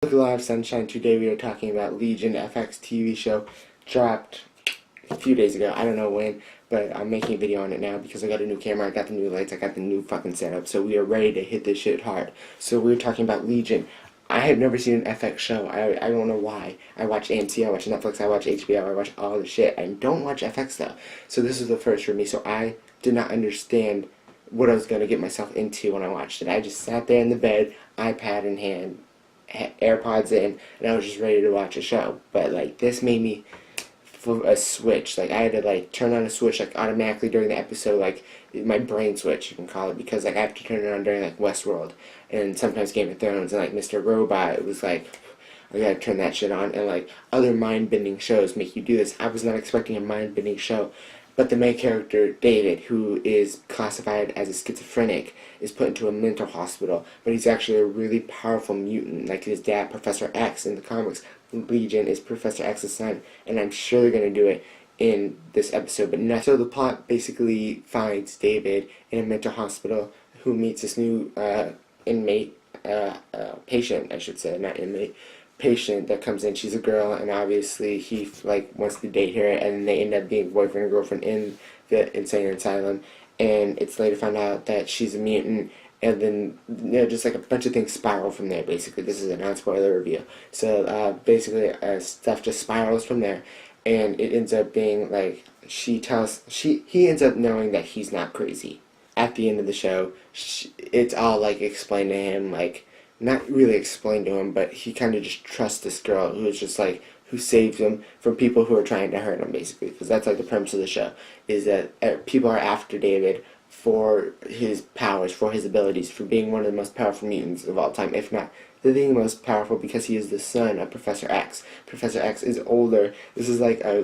Look, a lot of sunshine. Today we are talking about Legion FX TV show. Dropped a few days ago. I don't know when, but I'm making a video on it now because I got a new camera, I got the new lights, I got the new fucking setup. So we are ready to hit this shit hard. So we're talking about Legion. I have never seen an FX show. I don't know why. I watch AMC, I watch Netflix, I watch HBO, I watch all the shit. I don't watch FX though. So this is the first for me. So I did not understand what I was going to get myself into when I watched it. I just sat there in the bed, iPad in hand, AirPods in, and I was just ready to watch a show. But like this made me flip a switch. Like I had to like turn on a switch like automatically during the episode, like my brain switch you can call it, because like I have to turn it on during like Westworld and sometimes Game of Thrones and like Mr. Robot. It was like I gotta turn that shit on, and like other mind-bending shows make you do this. I was not expecting a mind-bending show. But the main character, David, who is classified as a schizophrenic, is put into a mental hospital, but he's actually a really powerful mutant, like his dad, Professor X, in the comics. Legion is Professor X's son, and I'm sure they're going to do it in this episode, but not. So the plot basically finds David in a mental hospital, who meets this new inmate, patient, I should say, not inmate, patient that comes in. She's a girl, and obviously he like wants to date her, and they end up being boyfriend and girlfriend in the insane asylum. And it's later found out that she's a mutant, and then just like a bunch of things spiral from there. Basically, this is a non-spoiler review. So basically, stuff just spirals from there, and it ends up being like he ends up knowing that he's not crazy. At the end of the show, it's all like explained to him, like not really explained to him, but he kind of just trusts this girl who's just like, who saves him from people who are trying to hurt him, basically, because that's like the premise of the show, is that people are after David for his powers, for his abilities, for being one of the most powerful mutants of all time, if not the most powerful, because he is the son of Professor X. Professor X is older. This is like a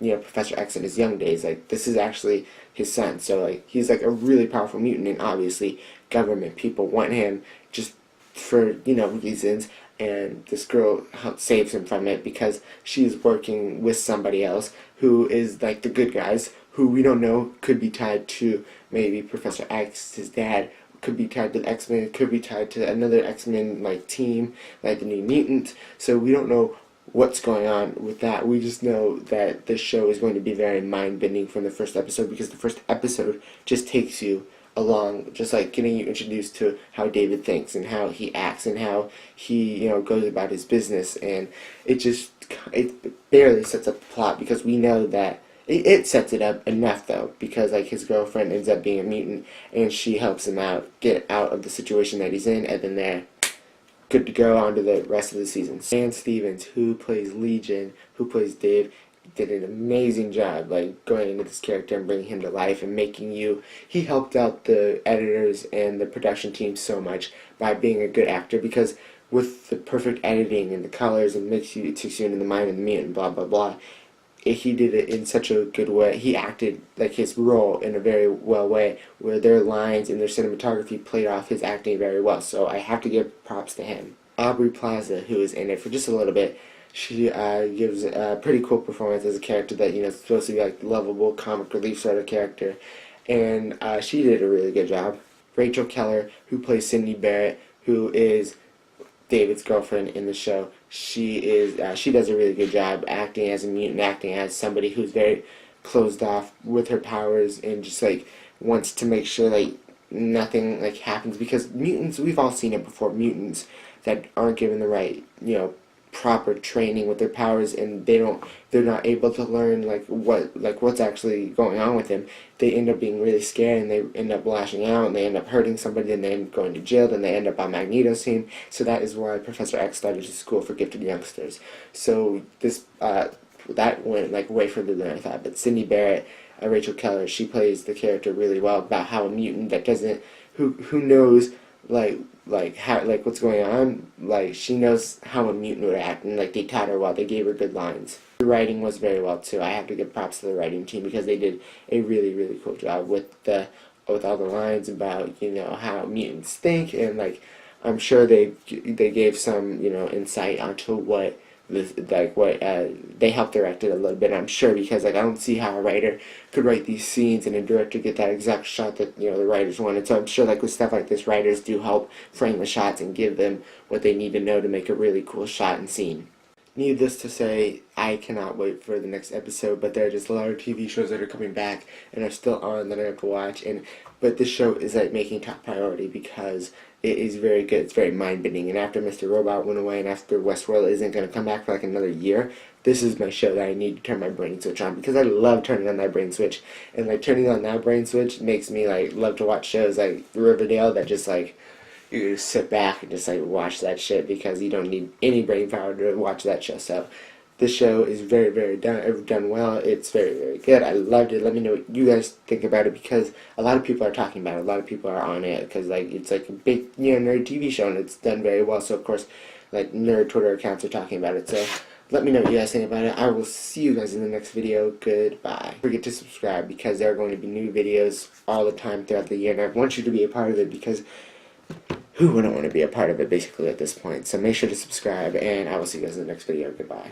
Professor X in his young days. Like this is actually his son. So like he's like a really powerful mutant, and obviously government people want him just for reasons. And this girl saves him from it because she's working with somebody else who is like the good guys, who we don't know, could be tied to maybe Professor X, his dad, could be tied to the X-Men, could be tied to another X-Men like team, like the New Mutants. So we don't know what's going on with that. We just know that this show is going to be very mind-bending from the first episode, because the first episode just takes you along, just like getting you introduced to how David thinks and how he acts and how he goes about his business, and it barely sets up the plot, because we know that it sets it up enough though, because like his girlfriend ends up being a mutant and she helps him get out of the situation that he's in, and then they're good to go on to the rest of the season. Stan Stevens, who plays Legion, who plays Dave, did an amazing job like going into this character and bringing him to life and he helped out the editors and the production team so much by being a good actor, because with the perfect editing and the colors, and takes you into the mind of the mutant, blah blah blah, he did it in such a good way. He acted like his role in a very well way, where their lines and their cinematography played off his acting very well. So I have to give props to him. Aubrey Plaza, who is in it for just a little bit, she gives a pretty cool performance as a character that is supposed to be like lovable comic relief sort of character, and she did a really good job. Rachel Keller, who plays Sydney Barrett, who is David's girlfriend in the show, she does a really good job acting as a mutant, acting as somebody who's very closed off with her powers and just like wants to make sure like nothing like happens, because mutants, we've all seen it before, mutants that aren't given the right proper training with their powers, and they're not able to learn what's actually going on with them. They end up being really scared, and they end up lashing out, and they end up hurting somebody, and they end up going to jail, then they end up on Magneto's team. So that is why Professor X started his school for gifted youngsters. So this that went like way further than I thought. But Sydney Barrett, Rachel Keller, she plays the character really well, about how a mutant that doesn't who knows how what's going on, like she knows how a mutant would act, and like they taught her well, they gave her good lines. The writing was very well too. I have to give props to the writing team, because they did a really really cool job with all the lines about how mutants think, and like I'm sure they gave some insight onto what this, like what they helped direct it a little bit, I'm sure, because like I don't see how a writer could write these scenes and a director get that exact shot that the writers wanted. So I'm sure like with stuff like this, writers do help frame the shots and give them what they need to know to make a really cool shot and scene. Needless to say, I cannot wait for the next episode, but there are just a lot of TV shows that are coming back and are still on that I have to watch, but this show is like making top priority because it is very good. It's very mind-bending, and after Mr. Robot went away and after Westworld isn't going to come back for like another year, this is my show that I need to turn my brain switch on, because I love turning on that brain switch, and like turning on that brain switch makes me like love to watch shows like Riverdale that just like you just sit back and just like watch that shit because you don't need any brain power to watch that show. So this show is very, very done well. It's very, very good. I loved it. Let me know what you guys think about it, because a lot of people are talking about it. A lot of people are on it because like it's like a big nerd TV show and it's done very well. So of course, like nerd Twitter accounts are talking about it. So let me know what you guys think about it. I will see you guys in the next video. Goodbye. Don't forget to subscribe because there are going to be new videos all the time throughout the year, and I want you to be a part of it because who wouldn't want to be a part of it basically at this point? So make sure to subscribe, and I will see you guys in the next video. Goodbye.